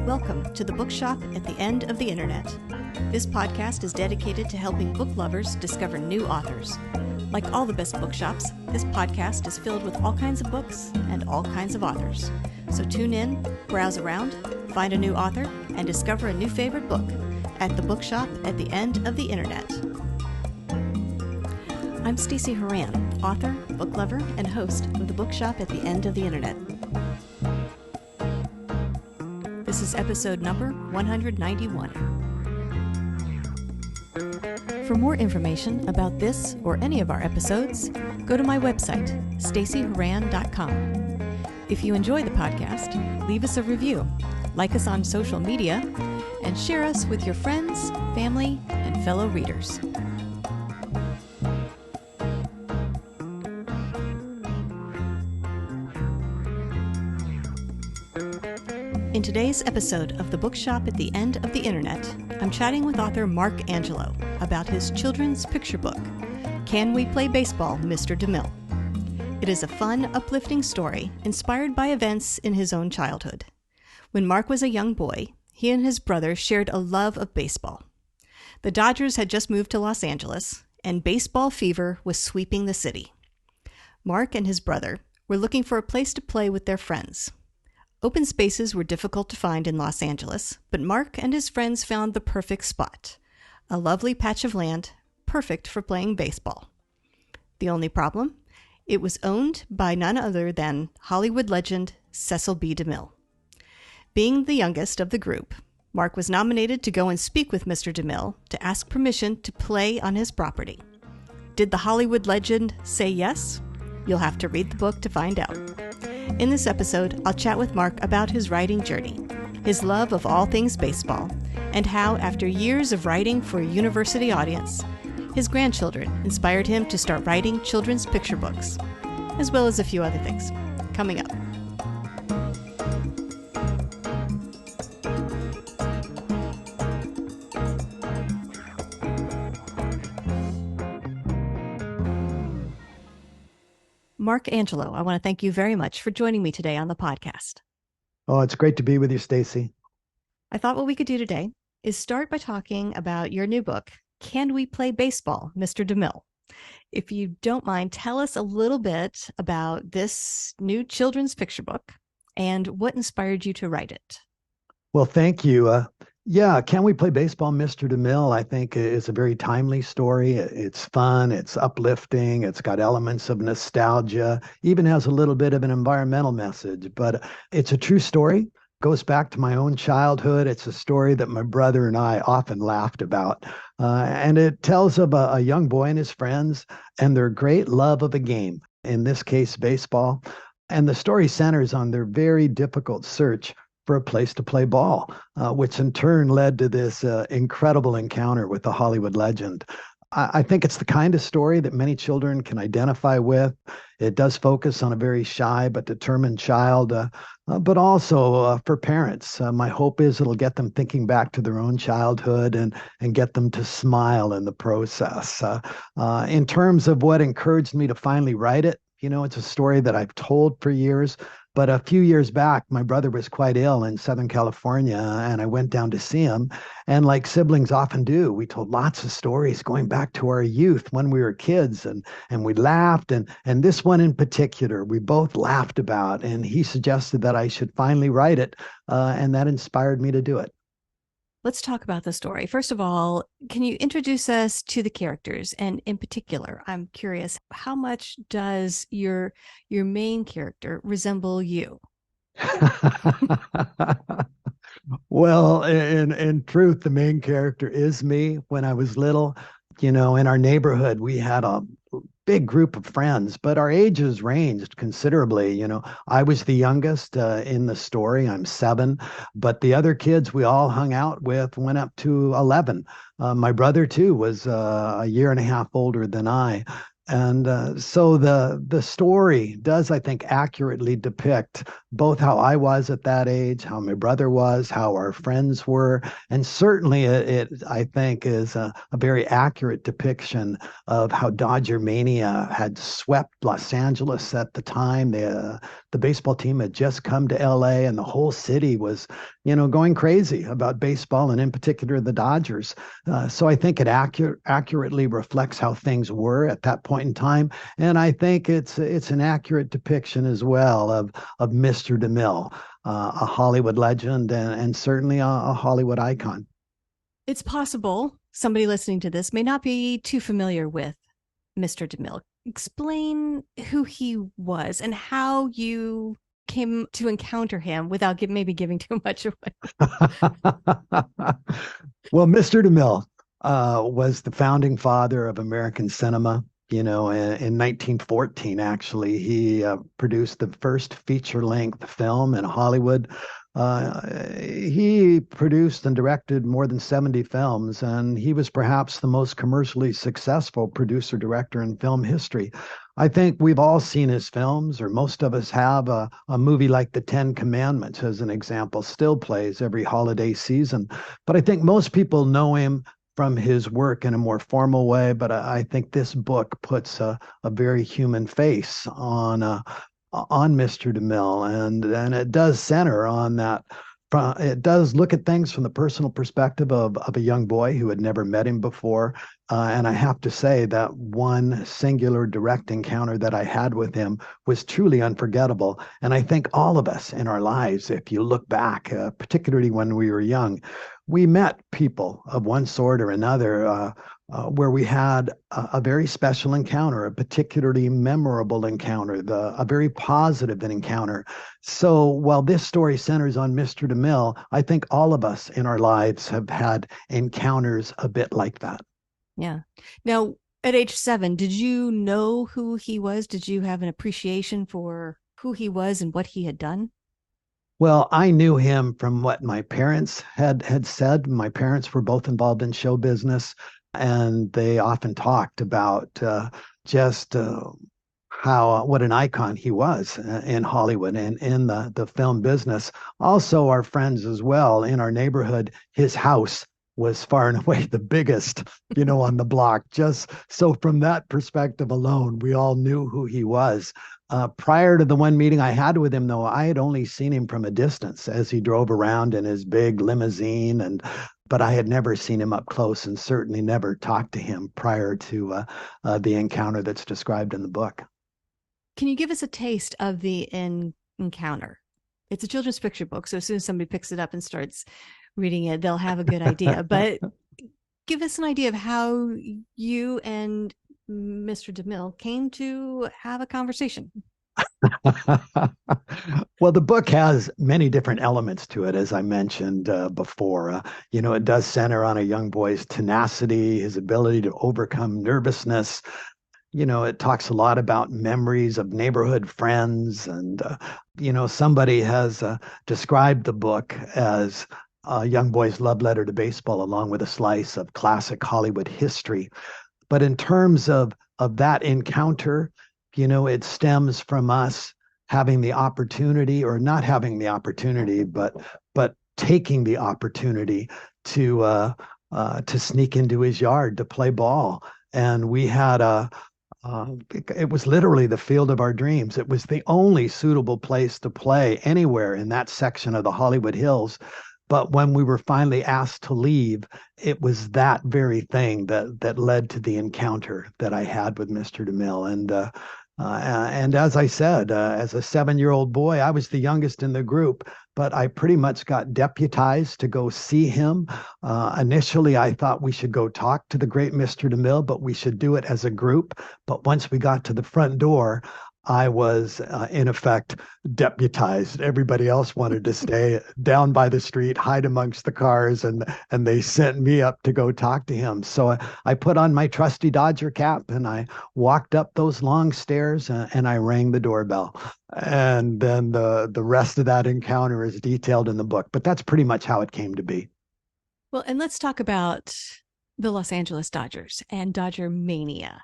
Welcome to the Bookshop at the End of the Internet. This podcast is dedicated to helping book lovers discover new authors. Like all the best bookshops, this podcast is filled with all kinds of books and all kinds of authors. So tune in, browse around, find a new author, and discover a new favorite book at the Bookshop at the End of the Internet. I'm Cecil Horan, author, book lover, and host of the Bookshop at the End of the Internet. This is episode number 191. For more information about this or any of our episodes, go to my website, staceyhoran.com. If you enjoy the podcast, leave us a review, like us on social media, and share us with your friends, family, and fellow readers. In today's episode of the Bookshop at the End of the Internet, I'm chatting with author Mark Angelo about his children's picture book, Can We Play Baseball, Mr. DeMille? It is a fun, uplifting story inspired by events in his own childhood. When Mark was a young boy, he and his brother shared a love of baseball. The Dodgers had just moved to Los Angeles, and baseball fever was sweeping the city. Mark and his brother were looking for a place to play with their friends. Open spaces were difficult to find in Los Angeles, but Mark and his friends found the perfect spot, a lovely patch of land, perfect for playing baseball. The only problem? It was owned by none other than Hollywood legend Cecil B. DeMille. Being the youngest of the group, Mark was nominated to go and speak with Mr. DeMille to ask permission to play on his property. Did the Hollywood legend say yes? You'll have to read the book to find out. In this episode, I'll chat with Mark about his writing journey, his love of all things baseball, and how, after years of writing for a university audience, his grandchildren inspired him to start writing children's picture books, as well as a few other things. Coming up. Mark Angelo, I want to thank you very much for joining me today on the podcast. Oh, it's great to be with you, Stacey. I thought what we could do today is start by talking about your new book, Can We Play Baseball, Mr. DeMille? If you don't mind, tell us a little bit about this new children's picture book and what inspired you to write it. Well, thank you. Can We Play Baseball, Mr. DeMille, I think is a very timely story. It's fun, it's uplifting, it's got elements of nostalgia, even has a little bit of an environmental message, but it's a true story. Goes back to my own childhood. It's a story that my brother and I often laughed about. And it tells of a young boy and his friends and their great love of a game, in this case, baseball. And the story centers on their very difficult search for a place to play ball, which in turn led to this incredible encounter with the Hollywood legend. I think it's the kind of story that many children can identify with. It does focus on a very shy but determined child, but also for parents. My hope is it'll get them thinking back to their own childhood and get them to smile in the process. In terms of what encouraged me to finally write it, it's a story that I've told for years. But a few years back, my brother was quite ill in Southern California, and I went down to see him. And like siblings often do, we told lots of stories going back to our youth when we were kids, and we laughed. And this one in particular, we both laughed about. And he suggested that I should finally write it, and that inspired me to do it. Let's talk about the story. First of all, can you introduce us to the characters? And in particular, I'm curious, how much does your main character resemble you? Well, in truth, the main character is me. When I was little, in our neighborhood, we had a big group of friends, but our ages ranged considerably. I was the youngest in the story. I'm 7, but the other kids we all hung out with went up to 11. My brother, too, was a year and a half older than I. And so the story does, I think, accurately depict both how I was at that age, how my brother was, how our friends were, and certainly it I think, is a very accurate depiction of how Dodger mania had swept Los Angeles at the time. The baseball team had just come to L.A. and the whole city was, going crazy about baseball and in particular the Dodgers. So I think it accurately reflects how things were at that point in time, and I think it's an accurate depiction as well of Mr. DeMille, a Hollywood legend and certainly a Hollywood icon. It's possible somebody listening to this may not be too familiar with Mr. DeMille. Explain who he was and how you came to encounter him without maybe giving too much away. Well, Mr. DeMille was the founding father of American cinema. In 1914, actually, he produced the first feature-length film in Hollywood. He produced and directed more than 70 films, and he was perhaps the most commercially successful producer-director in film history. I think we've all seen his films, or most of us have. A movie like The Ten Commandments, as an example, still plays every holiday season. But I think most people know him from his work in a more formal way. But I think this book puts a very human face on Mr. DeMille, and it does center on that. It does look at things from the personal perspective of a young boy who had never met him before. And I have to say that one singular direct encounter that I had with him was truly unforgettable. And I think all of us in our lives, if you look back, particularly when we were young, we met people of one sort or another where we had a very special encounter, a particularly memorable encounter, a very positive encounter. So while this story centers on Mr. DeMille, I think all of us in our lives have had encounters a bit like that. Yeah. Now, at age 7, did you know who he was? Did you have an appreciation for who he was and what he had done? Well, I knew him from what my parents had said. My parents were both involved in show business, and they often talked about just how what an icon he was in Hollywood and in the film business. Also, our friends as well in our neighborhood. His house was far and away the biggest, on the block. Just so from that perspective alone, we all knew who he was. Prior to the one meeting I had with him, though, I had only seen him from a distance as he drove around in his big limousine, but I had never seen him up close and certainly never talked to him prior to the encounter that's described in the book. Can you give us a taste of the encounter? It's a children's picture book, so as soon as somebody picks it up and starts reading it, they'll have a good idea. But give us an idea of how you and Mr. DeMille came to have a conversation. Well, the book has many different elements to it, as I mentioned before. It does center on a young boy's tenacity, his ability to overcome nervousness. It talks a lot about memories of neighborhood friends. And, somebody has described the book as a young boy's love letter to baseball, along with a slice of classic Hollywood history. But in terms of that encounter, it stems from us having the opportunity, or not having the opportunity, but taking the opportunity to sneak into his yard to play ball. And we had it was literally the field of our dreams. It was the only suitable place to play anywhere in that section of the Hollywood Hills. But when we were finally asked to leave, it was that very thing that led to the encounter that I had with Mr. DeMille. And as I said, as a 7-year-old boy, I was the youngest in the group, but I pretty much got deputized to go see him. Initially, I thought we should go talk to the great Mr. DeMille, but we should do it as a group. But once we got to the front door, I was, in effect, deputized. Everybody else wanted to stay down by the street, hide amongst the cars, and they sent me up to go talk to him. So I put on my trusty Dodger cap and I walked up those long stairs and I rang the doorbell. And then the rest of that encounter is detailed in the book. But that's pretty much how it came to be. Well, and let's talk about the Los Angeles Dodgers and Dodger mania.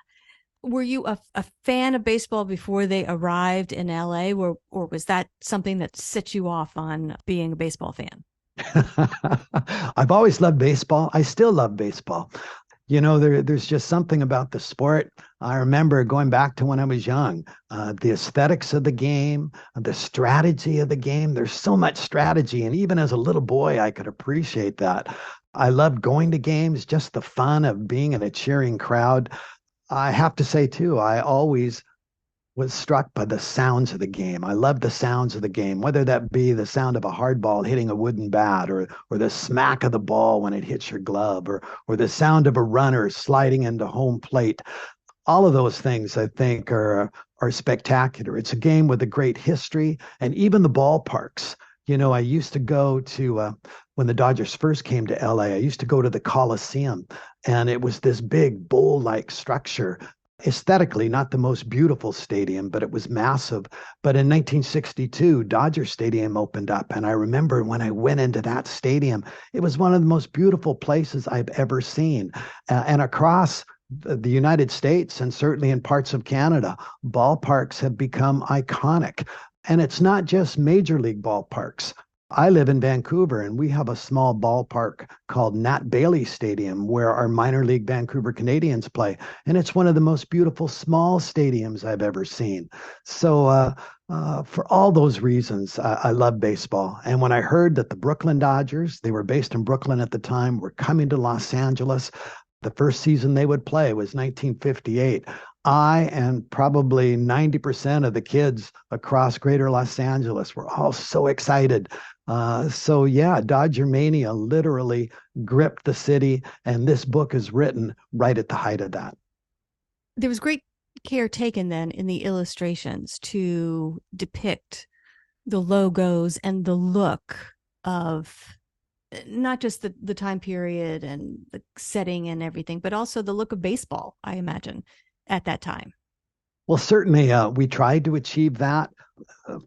Were you a fan of baseball before they arrived in LA, or was that something that set you off on being a baseball fan? I've always loved baseball. I still love baseball. There's just something about the sport. I remember going back to when I was young, the aesthetics of the game, the strategy of the game. There's so much strategy. And even as a little boy, I could appreciate that. I loved going to games, just the fun of being in a cheering crowd. I have to say, too, I always was struck by the sounds of the game. I love the sounds of the game, whether that be the sound of a hard ball hitting a wooden bat, or the smack of the ball when it hits your glove, or the sound of a runner sliding into home plate. All of those things I think are spectacular. It's a game with a great history, and even the ballparks. I used to go to when the Dodgers first came to LA. I used to go to the Coliseum, and it was this big bowl-like structure, aesthetically not the most beautiful stadium, but it was massive. But in 1962, Dodger Stadium opened up. And I remember when I went into that stadium, it was one of the most beautiful places I've ever seen. And across the United States, and certainly in parts of Canada, ballparks have become iconic. And it's not just major league ballparks. I live in Vancouver, and we have a small ballpark called Nat Bailey Stadium where our minor league Vancouver Canadians play. And it's one of the most beautiful small stadiums I've ever seen. So for all those reasons, I love baseball. And when I heard that the Brooklyn Dodgers, they were based in Brooklyn at the time, were coming to Los Angeles, the first season they would play was 1958. I and probably 90% of the kids across greater Los Angeles were all so excited. So yeah, Dodger Mania literally gripped the city, and this book is written right at the height of that. There was great care taken then in the illustrations to depict the logos and the look of not just the time period and the setting and everything, but also the look of baseball, I imagine, at that time. Well, certainly we tried to achieve that.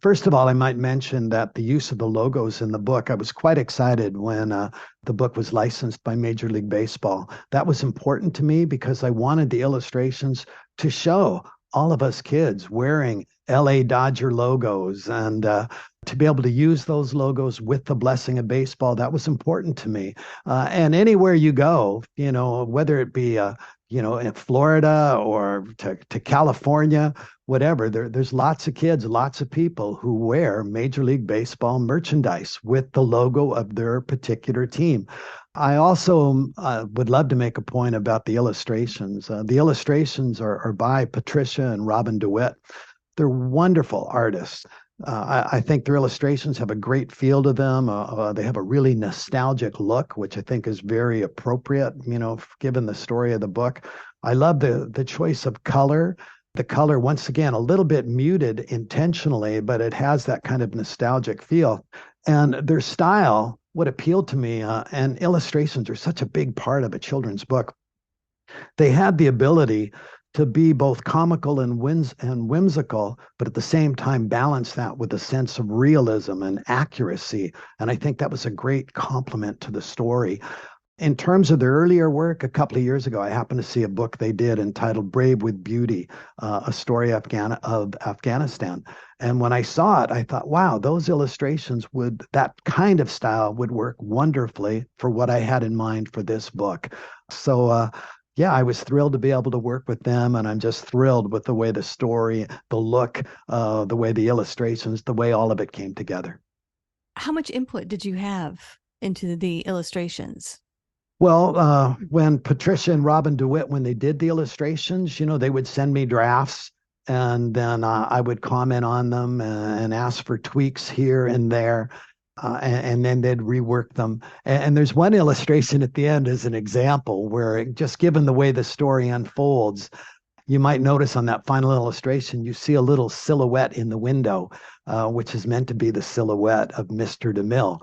First of all, I might mention that the use of the logos in the book, I was quite excited when the book was licensed by Major League Baseball. That was important to me because I wanted the illustrations to show all of us kids wearing LA Dodger logos, and to be able to use those logos with the blessing of baseball, that was important to me. And anywhere you go, whether it be in Florida or to California, whatever, there's lots of kids, lots of people who wear Major League Baseball merchandise with the logo of their particular team. I also would love to make a point about the illustrations. The illustrations are by Patricia and Robin DeWitt. They're wonderful artists. I think their illustrations have a great feel to them. They have a really nostalgic look, which I think is very appropriate, given the story of the book. I love the choice of color. The color, once again, a little bit muted intentionally, but it has that kind of nostalgic feel. And their style, what appealed to me, and illustrations are such a big part of a children's book. They had the ability to be both comical and whimsical, but at the same time balance that with a sense of realism and accuracy. And I think that was a great compliment to the story. In terms of their earlier work, a couple of years ago, I happened to see a book they did entitled Brave with Beauty, a story of Afghanistan. And when I saw it, I thought, wow, those illustrations that kind of style would work wonderfully for what I had in mind for this book. So, yeah, I was thrilled to be able to work with them, and I'm just thrilled with the way the story, the look, the way the illustrations, the way all of it came together. How much input did you have into the illustrations? Well, when Patricia and Robin DeWitt, when they did the illustrations, they would send me drafts, and then I would comment on them and ask for tweaks here and there. And then they'd rework them. And there's one illustration at the end as an example where, just given the way the story unfolds, you might notice on that final illustration, you see a little silhouette in the window, which is meant to be the silhouette of Mr. DeMille.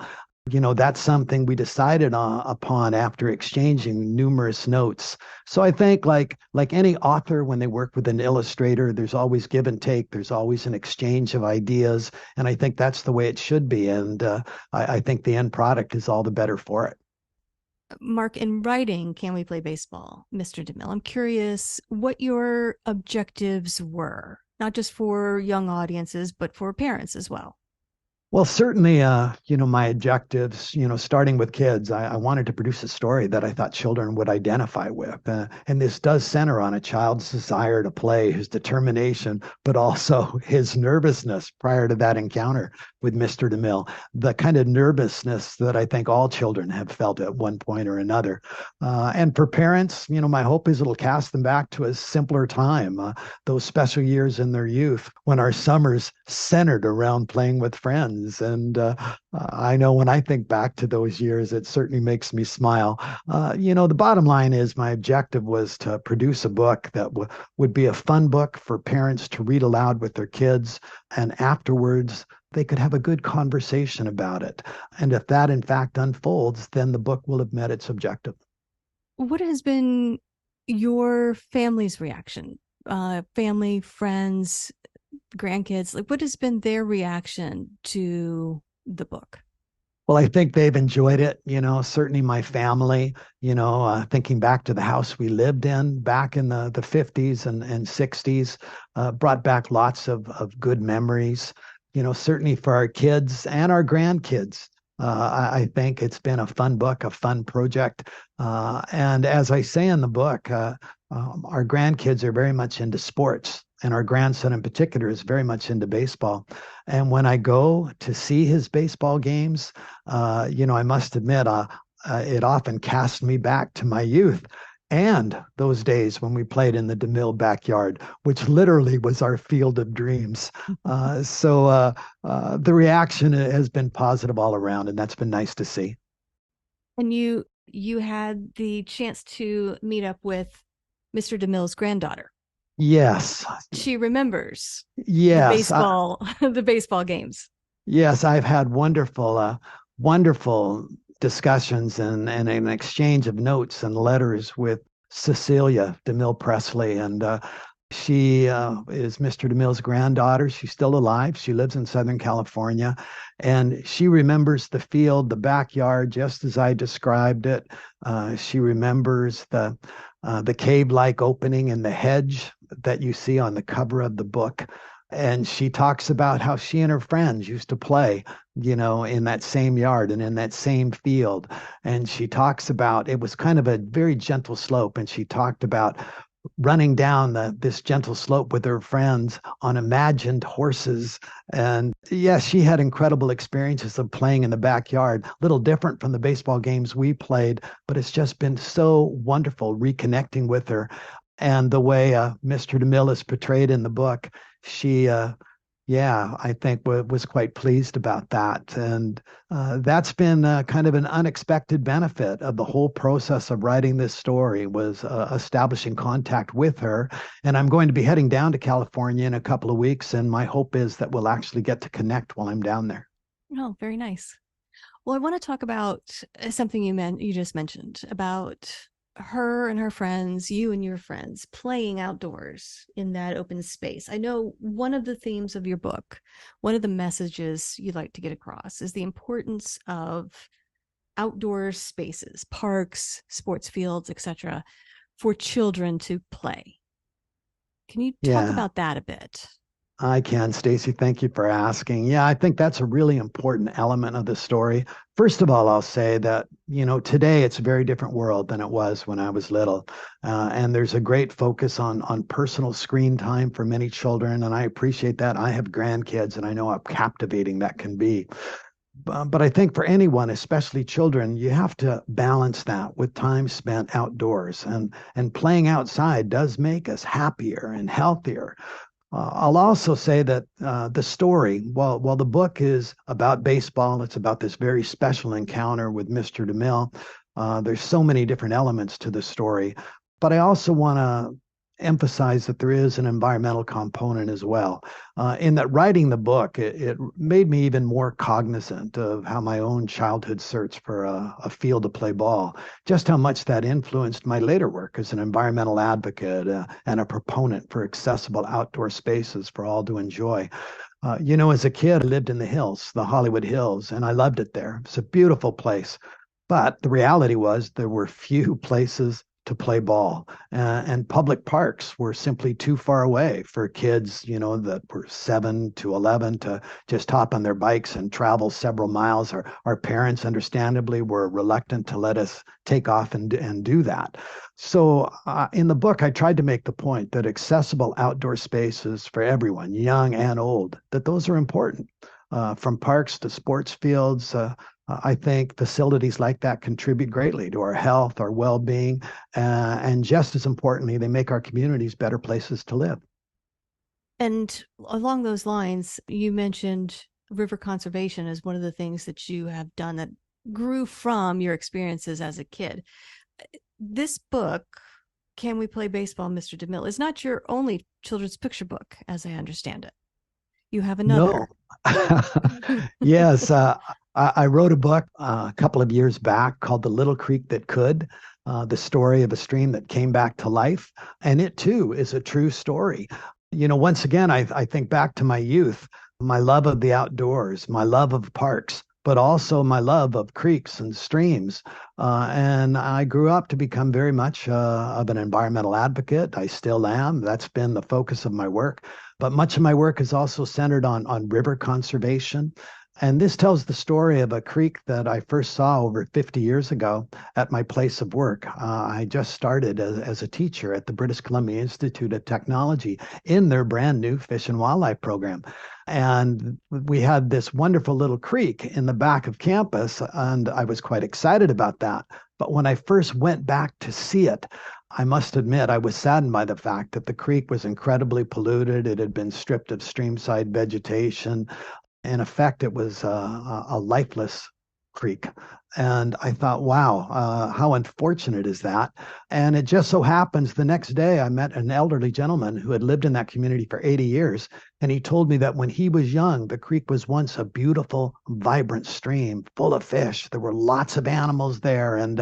That's something we decided upon after exchanging numerous notes. So I think like any author, when they work with an illustrator, there's always give and take. There's always an exchange of ideas. And I think that's the way it should be. And I think the end product is all the better for it. Mark, in writing Can We Play Baseball, Mr. DeMille, I'm curious what your objectives were, not just for young audiences, but for parents as well. Well, certainly, my objectives, starting with kids, I wanted to produce a story that I thought children would identify with. And this does center on a child's desire to play, his determination, but also his nervousness prior to that encounter with Mr. DeMille, the kind of nervousness that I think all children have felt at one point or another. And for parents, my hope is it'll cast them back to a simpler time, those special years in their youth when our summers centered around playing with friends. And I know when I think back to those years, it certainly makes me smile. The bottom line is my objective was to produce a book that would be a fun book for parents to read aloud with their kids. And afterwards, they could have a good conversation about it. And if that in fact unfolds, then the book will have met its objective. What has been your family's reaction? Family, friends, grandkids, like what has been their reaction to the book? Well, I think they've enjoyed it. Certainly my family, thinking back to the house we lived in back in the 50s and 60s, brought back lots of good memories. Certainly for our kids and our grandkids. I think it's been a fun book, a fun project. And as I say in the book, our grandkids are very much into sports. And our grandson in particular is very much into baseball. And when I go to see his baseball games, I must admit, it often casts me back to my youth and those days when we played in the DeMille backyard, which literally was our field of dreams. So the reaction has been positive all around, and that's been nice to see. And you had the chance to meet up with Mr. DeMille's granddaughter. Yes. She remembers the Yes. baseball the baseball games. Yes, I've had wonderful discussions and an exchange of notes and letters with Cecilia DeMille Presley. And she is Mr. DeMille's granddaughter. She's still alive. She lives in Southern California. And she remembers the field, the backyard, just as I described it. She remembers the cave-like opening in the hedge that you see on the cover of the book. And she talks about how she and her friends used to play, in that same yard and in that same field. And she talks about it was kind of a very gentle slope. And she talked about running down this gentle slope with her friends on imagined horses. And yes, she had incredible experiences of playing in the backyard, a little different from the baseball games we played, but it's just been so wonderful reconnecting with her. And the way Mr. DeMille is portrayed in the book, she, I think was quite pleased about that. And that's been kind of an unexpected benefit of the whole process of writing this story was establishing contact with her. And I'm going to be heading down to California in a couple of weeks. And my hope is that we'll actually get to connect while I'm down there. Oh, very nice. Well, I want to talk about something you just mentioned about her and her friends, you and your friends playing outdoors in that open space. I know one of the themes of your book, one of the messages you'd like to get across is the importance of outdoor spaces, parks, sports fields, etc., for children to play. Can you talk Yeah. about that a bit? I can, Stacy. Thank you for asking. Yeah, I think that's a really important element of the story. First of all, I'll say that, today it's a very different world than it was when I was little. And there's a great focus on personal screen time for many children. And I appreciate that. I have grandkids and I know how captivating that can be. But I think for anyone, especially children, you have to balance that with time spent outdoors. And playing outside does make us happier and healthier. I'll also say that the story, while the book is about baseball, it's about this very special encounter with Mr. DeMille. There's so many different elements to the story, but I also want to emphasize that there is an environmental component as well. In that writing the book, it made me even more cognizant of how my own childhood search for a field to play ball, just how much that influenced my later work as an environmental advocate and a proponent for accessible outdoor spaces for all to enjoy. As a kid, I lived in the hills, the Hollywood Hills, and I loved it there. It's a beautiful place. But the reality was there were few places to play ball, and public parks were simply too far away for kids, that were 7 to 11 to just hop on their bikes and travel several miles. Our parents, understandably, were reluctant to let us take off and do that. So in the book, I tried to make the point that accessible outdoor spaces for everyone, young and old, that those are important. From parks to sports fields, I think facilities like that contribute greatly to our health, our well-being, and just as importantly, they make our communities better places to live. And along those lines, you mentioned river conservation as one of the things that you have done that grew from your experiences as a kid. This book, Can We Play Baseball, Mr. DeMille, is not your only children's picture book, as I understand it. You have No. another. Yes, I wrote a book a couple of years back called The Little Creek That Could, the story of a stream that came back to life. And it too is a true story. Once again, I think back to my youth, my love of the outdoors, my love of parks, but also my love of creeks and streams. And I grew up to become very much of an environmental advocate. I still am. That's been the focus of my work. But much of my work is also centered on river conservation. And this tells the story of a creek that I first saw over 50 years ago at my place of work. I just started as a teacher at the British Columbia Institute of Technology in their brand new fish and wildlife program. And we had this wonderful little creek in the back of campus, and I was quite excited about that. But when I first went back to see it, I must admit I was saddened by the fact that the creek was incredibly polluted. It had been stripped of streamside vegetation. In effect, it was a lifeless creek. And I thought, wow, how unfortunate is that? And it just so happens the next day I met an elderly gentleman who had lived in that community for 80 years. And he told me that when he was young, the creek was once a beautiful, vibrant stream full of fish. There were lots of animals there. And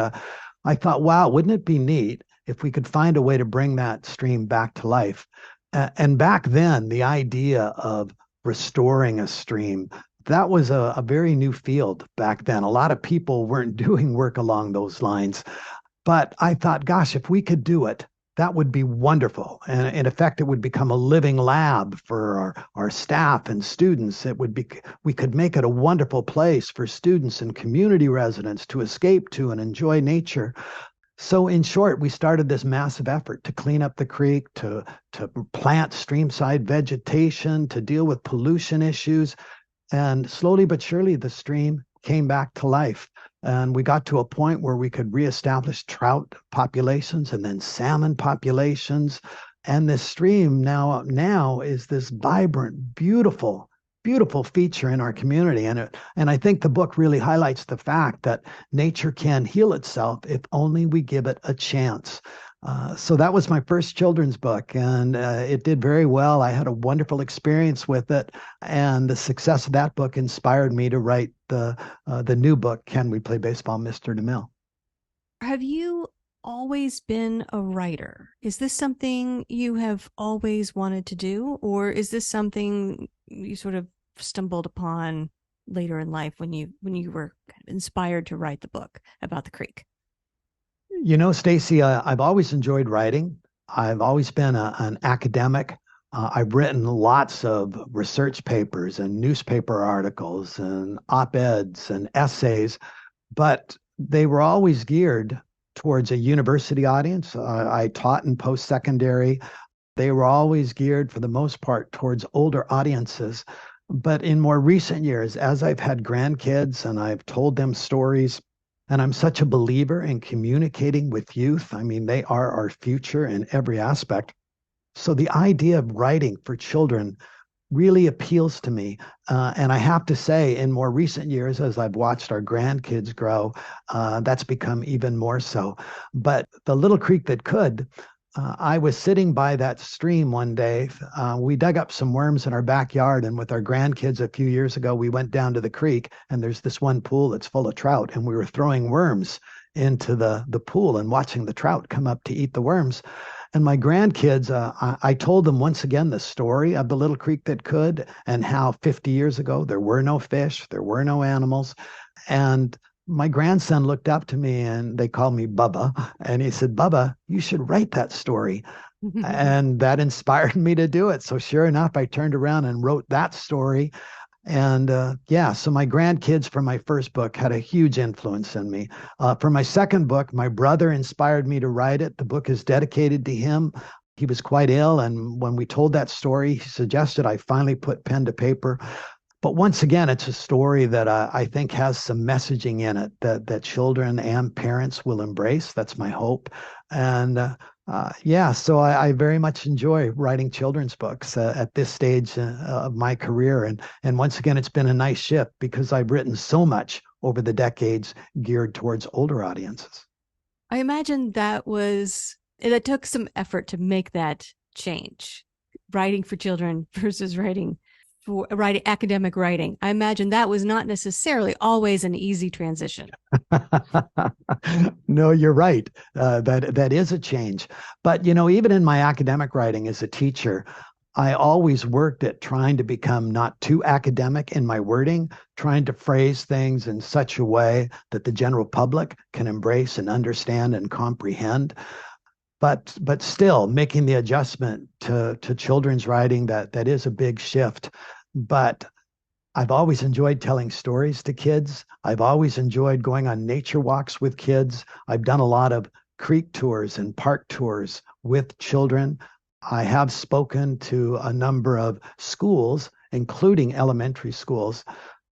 I thought, wow, wouldn't it be neat if we could find a way to bring that stream back to life? And back then, the idea of restoring a stream, that was a very new field back then. A lot of people weren't doing work along those lines. But I thought, gosh, if we could do it, that would be wonderful. And in effect, it would become a living lab for our staff and students. We could make it a wonderful place for students and community residents to escape to and enjoy nature. So in short, we started this massive effort to clean up the creek, to plant streamside vegetation, to deal with pollution issues. And slowly but surely, the stream came back to life. And we got to a point where we could reestablish trout populations and then salmon populations. And this stream now is this vibrant, beautiful feature in our community. And I think the book really highlights the fact that nature can heal itself if only we give it a chance. So that was my first children's book, and it did very well. I had a wonderful experience with it, and the success of that book inspired me to write the new book, Can We Play Baseball, Mr. DeMille? Have you always been a writer? Is this something you have always wanted to do, or is this something you sort of stumbled upon later in life when you were kind of inspired to write the book about the creek? Stacy, I've always enjoyed writing. I've always been an academic. I've written lots of research papers and newspaper articles and op-eds and essays, but they were always geared towards a university audience. I taught in post-secondary. They were always geared, for the most part, towards older audiences. But in more recent years, as I've had grandkids and I've told them stories, and I'm such a believer in communicating with youth. I mean, they are our future in every aspect. So the idea of writing for children really appeals to me. And I have to say, in more recent years, as I've watched our grandkids grow, that's become even more so. But The Little Creek That Could, I was sitting by that stream one day. We dug up some worms in our backyard, and with our grandkids a few years ago, we went down to the creek, and there's this one pool that's full of trout, and we were throwing worms into the pool and watching the trout come up to eat the worms. And my grandkids, I told them once again the story of The Little Creek That Could, and how 50 years ago there were no fish, there were no animals. And my grandson looked up to me and they called me Bubba. And he said, Bubba, you should write that story. And that inspired me to do it. So sure enough, I turned around and wrote that story. And yeah, so my grandkids from my first book had a huge influence in me. For my second book, my brother inspired me to write it. The book is dedicated to him. He was quite ill. And when we told that story, he suggested I finally put pen to paper. But once again, it's a story that I think has some messaging in it that children and parents will embrace. That's my hope. And yeah, so I very much enjoy writing children's books at this stage of my career. And once again, it's been a nice shift because I've written so much over the decades geared towards older audiences. I imagine that took some effort to make that change, writing for children versus writing academic writing. I imagine that was not necessarily always an easy transition. No, you're right. That is a change. But even in my academic writing as a teacher, I always worked at trying to become not too academic in my wording, trying to phrase things in such a way that the general public can embrace and understand and comprehend. But still making the adjustment to children's writing, that is a big shift. But I've always enjoyed telling stories to kids. I've always enjoyed going on nature walks with kids. I've done a lot of creek tours and park tours with children. I have spoken to a number of schools, including elementary schools.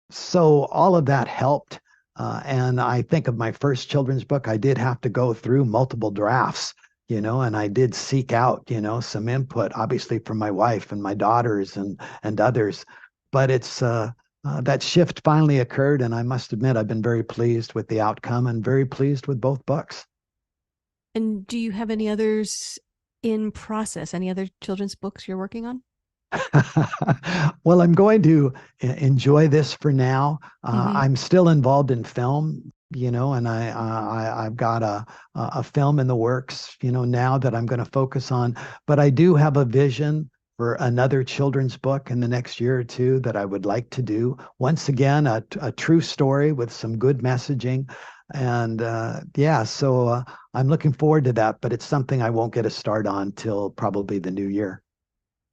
So all of that helped. And I think of my first children's book, I did have to go through multiple drafts, and I did seek out, some input, obviously from my wife and my daughters and others. But it's that shift finally occurred, and I must admit I've been very pleased with the outcome and very pleased with both books. And do you have any others in process? Any other children's books you're working on? Well, I'm going to enjoy this for now. Mm-hmm. I'm still involved in film, and I've got a film in the works, now that I'm going to focus on. But I do have a vision for another children's book in the next year or two that I would like to do. Once again, a true story with some good messaging. And yeah, so I'm looking forward to that, but it's something I won't get a start on till probably the new year.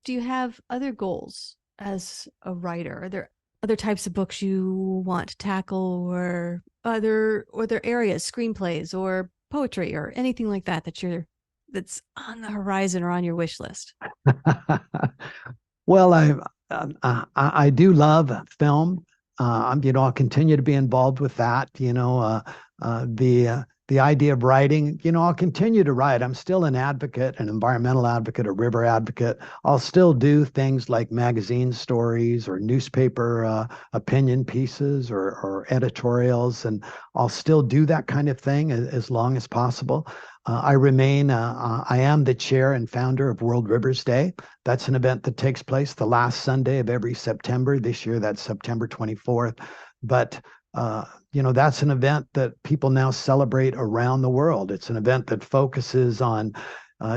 Do you have other goals as a writer? Are there other types of books you want to tackle, or other areas, screenplays or poetry or anything like that's on the horizon or on your wish list? Well, I do love film. I'll continue to be involved with that. The idea of writing, I'll continue to write. I'm still an advocate, an environmental advocate, a river advocate. I'll still do things like magazine stories or newspaper opinion pieces or editorials, and I'll still do that kind of thing as long as possible. I am the chair and founder of World Rivers Day. That's an event that takes place the last Sunday of every September. This year, that's September 24th. But that's an event that people now celebrate around the world. It's an event that focuses on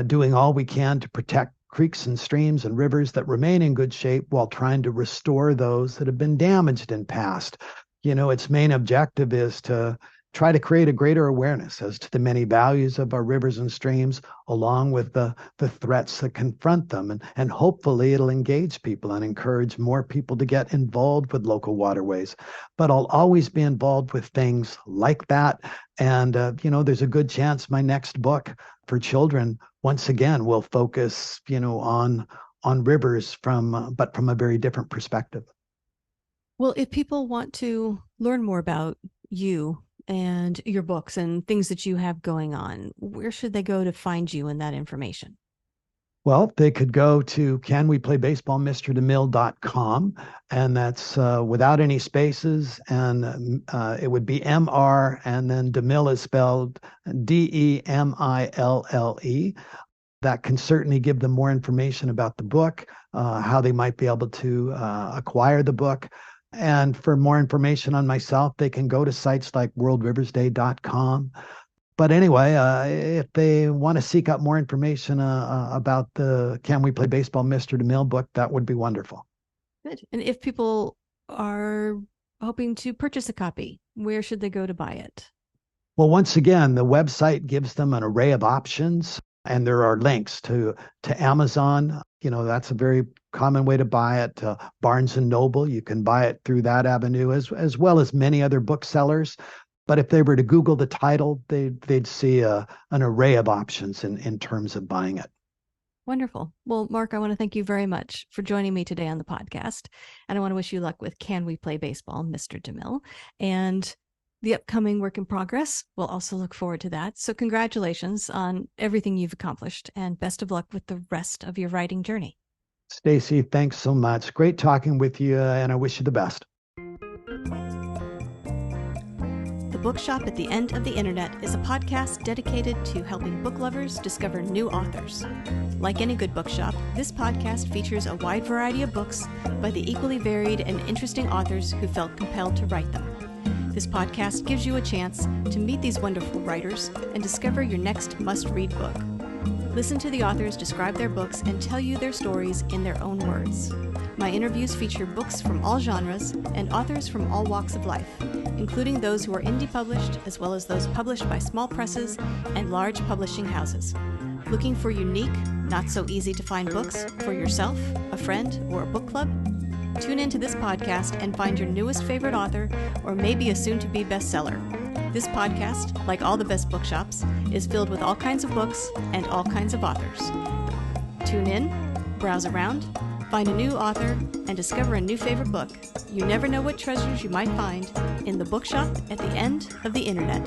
doing all we can to protect creeks and streams and rivers that remain in good shape while trying to restore those that have been damaged in past. Its main objective is to try to create a greater awareness as to the many values of our rivers and streams, along with the threats that confront them. And hopefully it'll engage people and encourage more people to get involved with local waterways. But I'll always be involved with things like that. And, there's a good chance my next book for children, once again, will focus, on rivers but from a very different perspective. Well, if people want to learn more about you and your books and things that you have going on, where should they go to find you and that information? Well, they could go to canweplaybaseballmrdemille.com, and that's without any spaces, and it would be MR, and then DeMille is spelled DEMILLE. That can certainly give them more information about the book, how they might be able to acquire the book. And for more information on myself, they can go to sites like worldriversday.com. But anyway, if they want to seek out more information about the Can We Play Baseball, Mr. DeMille book, that would be wonderful. Good. And if people are hoping to purchase a copy, where should they go to buy it? Well, once again, the website gives them an array of options, and there are links to Amazon. That's a very common way to buy it. Barnes and Noble, you can buy it through that avenue, as well as many other booksellers. But if they were to Google the title, they'd see an array of options in terms of buying it. Wonderful. Well, Mark, I want to thank you very much for joining me today on the podcast. And I want to wish you luck with Can We Play Baseball, Mr. DeMille, and the upcoming work in progress. We'll also look forward to that. So congratulations on everything you've accomplished, and best of luck with the rest of your writing journey. Stacy, thanks so much. Great talking with you, and I wish you the best. The Bookshop at the End of the Internet is a podcast dedicated to helping book lovers discover new authors. Like any good bookshop, this podcast features a wide variety of books by the equally varied and interesting authors who felt compelled to write them. This podcast gives you a chance to meet these wonderful writers and discover your next must-read book. Listen to the authors describe their books and tell you their stories in their own words. My interviews feature books from all genres and authors from all walks of life, including those who are indie published as well as those published by small presses and large publishing houses. Looking for unique, not so easy to find books for yourself, a friend, or a book club? Tune into this podcast and find your newest favorite author or maybe a soon-to-be bestseller. This podcast, like all the best bookshops, is filled with all kinds of books and all kinds of authors. Tune in, browse around, find a new author, and discover a new favorite book. You never know what treasures you might find in the Bookshop at the End of the Internet.